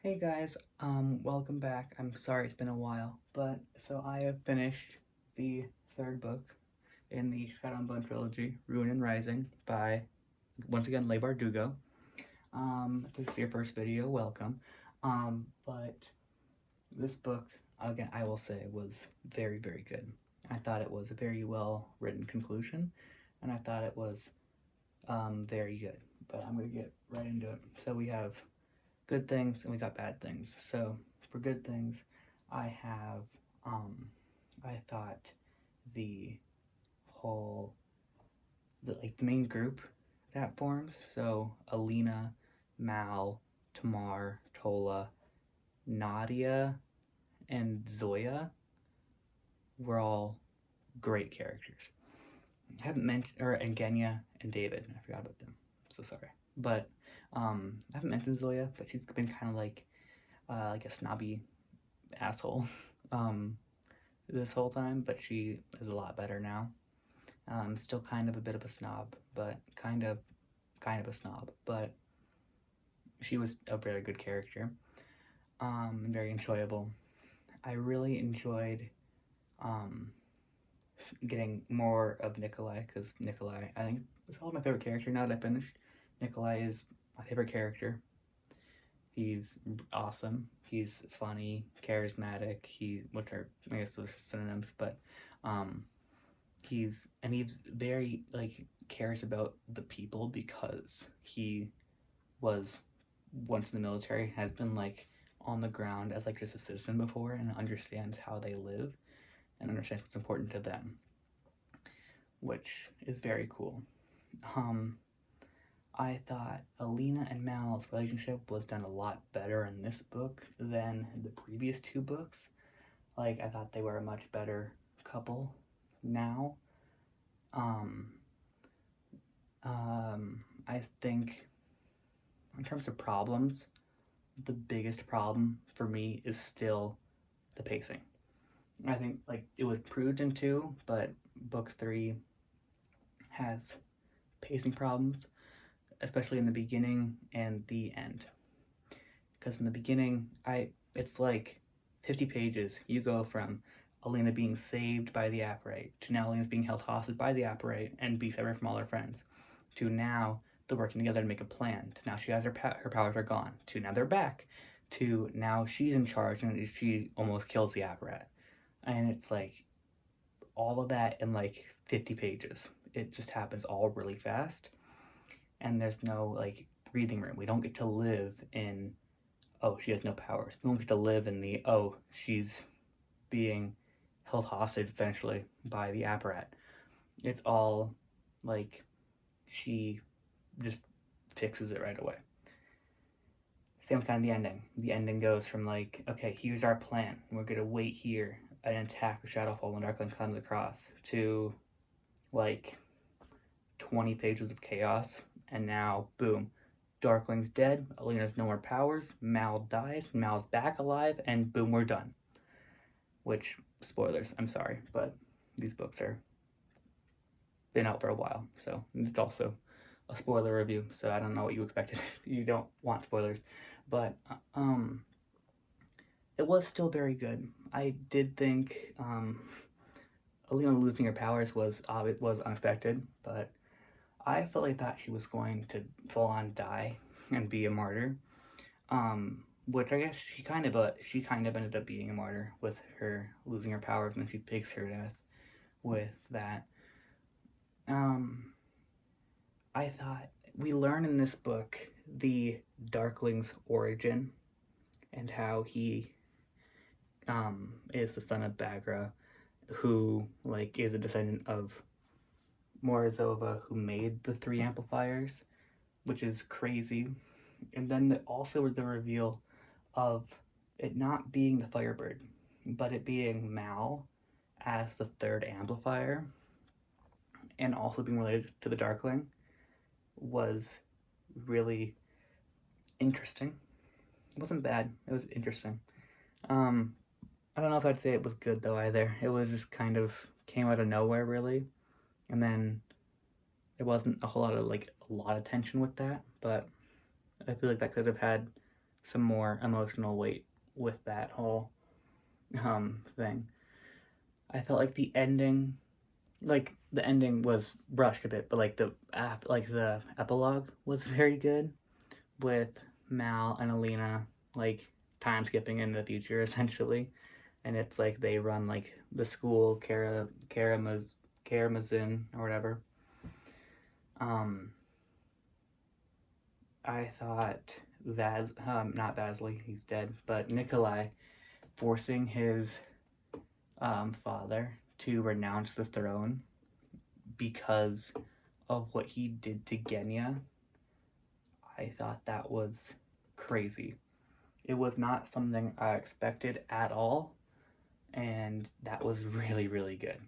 Hey guys, welcome back. I'm sorry it's been a while, but so I have finished the third book in the Shadow and Bone trilogy, Ruin and Rising, by once again Leigh Bardugo. If this is your first video, welcome. But this book, again, I will say, was very, very good. I thought it was a very well written conclusion, and I thought it was very good. But I'm gonna get right into it. So we have good things and we got bad things. So for good things, I have I thought the whole the main group that forms. So Alina, Mal, Tamar, Tola, Nadia, and Zoya were all great characters. I haven't mentioned and Genya and David. I forgot about them. So sorry. But I haven't mentioned Zoya, but she's been kind of like a snobby asshole um, this whole time, but she is a lot better now. Still kind of a bit of a snob, but kind of a snob, but she was a very good character, and very enjoyable. I really enjoyed um, getting more of Nikolai because Nikolai, I think, is probably my favorite character now that I finished. Nikolai is my favorite character. He's awesome. He's funny, charismatic. Which are I guess those are synonyms, but um, he's very cares about the people because he was once in the military, has been on the ground as just a citizen before and understands how they live and understands what's important to them, which is very cool. Um, I thought Alina and Mal's relationship was done a lot better in this book than the previous two books. I thought they were a much better couple now. Um, I think in terms of problems, the biggest problem for me is still the pacing. I think it was proved in two, but book three has pacing problems, especially in the beginning and the end. Because in the beginning, it's 50 pages. You go from Alina being saved by the Apparate to now Alina's being held hostage by the Apparate and be separate from all her friends, to now they're working together to make a plan. To now she has her powers are gone. To now they're back. To now she's in charge and she almost kills the Apparat. And it's all of that in 50 pages. It just happens all really fast, and there's no breathing room. We don't get to live in, oh, she has no powers. We don't get to live in the, oh, she's being held hostage essentially by the Apparat. It's all she just fixes it right away. Same with kind of the ending. The ending goes from okay, here's our plan. We're gonna wait here and attack the Shadowfall when Darkling comes across, to 20 pages of chaos, and now boom, Darkling's dead, Alina's no more powers, Mal dies, Mal's back alive, and boom, we're done. Which, spoilers, I'm sorry, but these books are been out for a while, so it's also a spoiler review, so I don't know what you expected if you don't want spoilers. But it was still very good. I did think Alina losing her powers was unexpected, but I fully thought she was going to full on die and be a martyr. Which I guess she kind of ended up being a martyr with her losing her powers, and then she fakes her death with that. I thought we learn in this book the Darkling's origin and how he is the son of Bagra, who is a descendant of Morozova, who made the three amplifiers, which is crazy. And then also the reveal of it not being the Firebird, but it being Mal as the third amplifier, and also being related to the Darkling, was really interesting. It wasn't bad. It was interesting. I don't know if I'd say it was good though either. It was just kind of came out of nowhere really, and then there wasn't a whole lot of a lot of tension with that. But I feel like that could have had some more emotional weight with that whole thing. I felt like the ending was rushed a bit, but the epilogue was very good with Mal and Alina like time skipping into the future essentially, and it's like they run like the school Karamazin or whatever. Um, I thought not Vasily, he's dead, but Nikolai forcing his father to renounce the throne because of what he did to Genya, I thought that was crazy. It was not something I expected at all, and that was really, really good.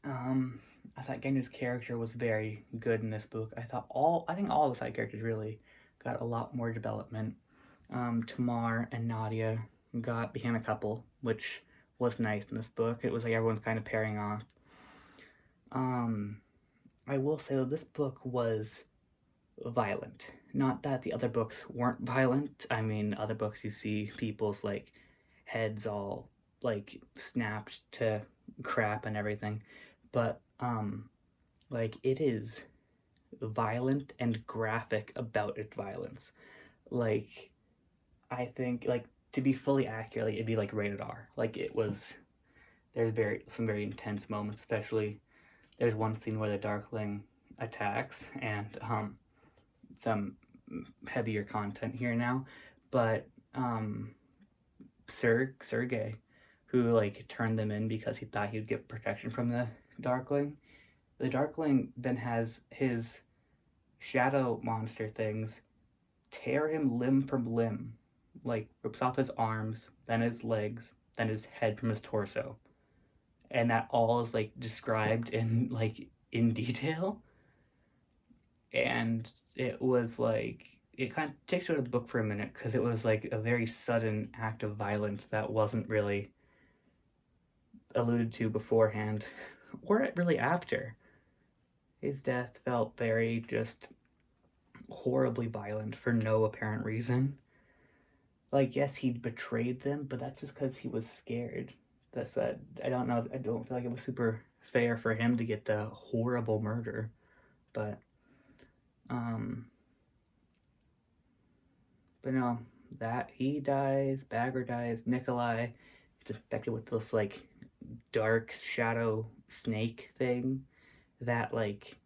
I thought Genya's character was very good in this book. I think all the side characters really got a lot more development. Tamar and Nadia became a couple, which was nice in this book. It was like everyone's kind of pairing off. I will say that this book was violent. Not that the other books weren't violent. I mean, other books you see people's like heads all like snapped to crap and everything, but like it is violent and graphic about its violence. Like I think like to be fully accurate, it'd be like rated R. Like it was. There's some very intense moments, especially there's one scene where the Darkling attacks, and some heavier content here now, but Sergey, who like turned them in because he thought he'd get protection from the Darkling. The Darkling then has his shadow monster things tear him limb from limb, like rips off his arms, then his legs, then his head from his torso, and that all is like described in detail. And it was like it kind of takes you out of the book for a minute because it was like a very sudden act of violence that wasn't really alluded to beforehand or really after. His death felt very just horribly violent for no apparent reason. Like, yes, he betrayed them, but that's just because he was scared. That's that. I don't know. I don't feel like it was super fair for him to get the horrible murder, but um, but no, that he dies, Bagger dies, Nikolai is infected with this like dark shadow snake thing that like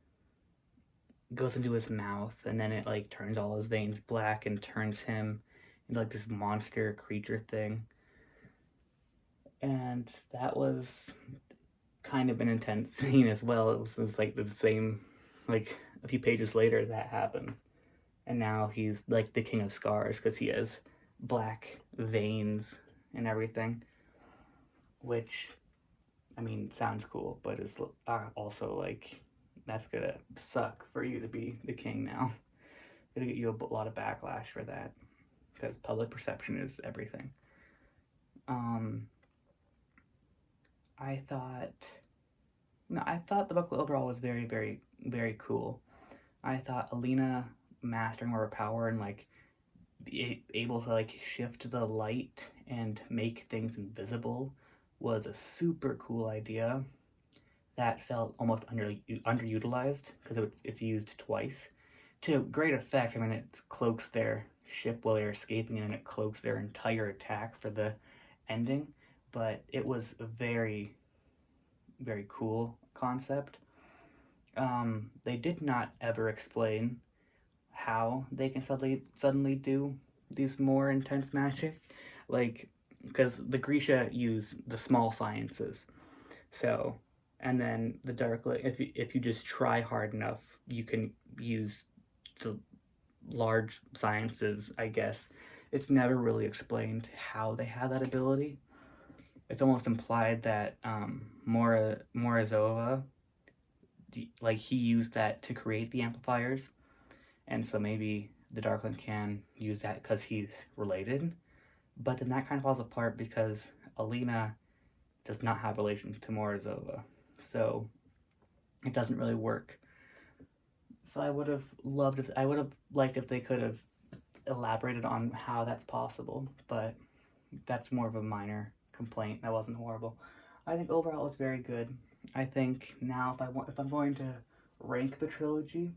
goes into his mouth, and then it like turns all his veins black and turns him into like this monster creature thing. And that was kind of an intense scene as well. It was like the same, like a few pages later that happens, and now he's like the king of scars because he has black veins and everything, which I mean sounds cool, but is also like that's gonna suck for you to be the king now. Gonna get you a lot of backlash for that because public perception is everything. Um, I thought I thought the book overall was very, very, very cool. I thought Alina mastering her power and like be able to like shift the light and make things invisible was a super cool idea that felt almost underutilized because it's used twice to great effect. I mean, it cloaks their ship while they're escaping, and it cloaks their entire attack for the ending. But it was a very, very cool concept. They did not ever explain how they can suddenly do these more intense magic, like because the Grisha use the small sciences, so and then the dark if you just try hard enough, you can use the large sciences. I guess it's never really explained how they have that ability. It's almost implied that Morozova, like he used that to create the amplifiers, and so maybe the Darkling can use that because he's related. But then that kind of falls apart because Alina does not have relation to Morozova, so it doesn't really work. So I would have liked if they could have elaborated on how that's possible, but that's more of a minor complaint. That wasn't horrible. I think overall it's very good. I think now if I'm going to rank the trilogy,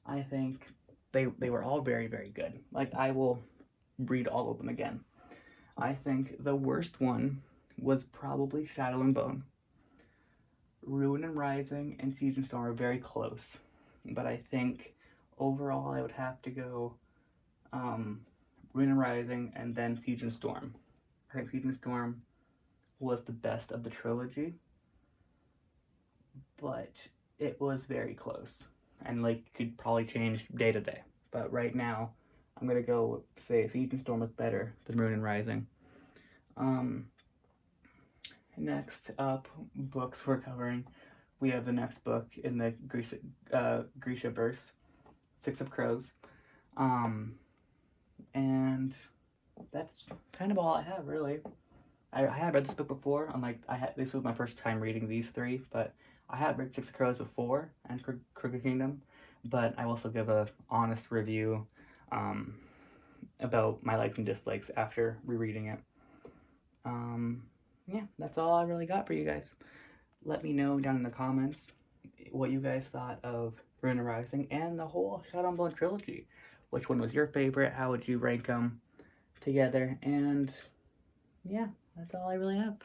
I think they were all very, very good. Like, I will read all of them again. I think the worst one was probably Shadow and Bone. Ruin and Rising and Siege and Storm are very close, but I think overall I would have to go Ruin and Rising and then Siege and Storm. I think Siege and Storm was the best of the trilogy, but it was very close and like could probably change day to day. But right now, I'm gonna go say Siege and Storm is better than Ruin and Rising. Next up, books we're covering. We have the next book in the Grisha verse, Six of Crows. And that's kind of all I have, really. I had read this book before. This was my first time reading these three, but I had read Six of Crows before and Crooked Kingdom, but I will also give a honest review about my likes and dislikes after rereading it. Yeah, that's all I really got for you guys. Let me know down in the comments what you guys thought of Ruin and Rising and the whole Shadow and Bone trilogy. Which one was your favorite? How would you rank them together? And yeah, that's all I really have.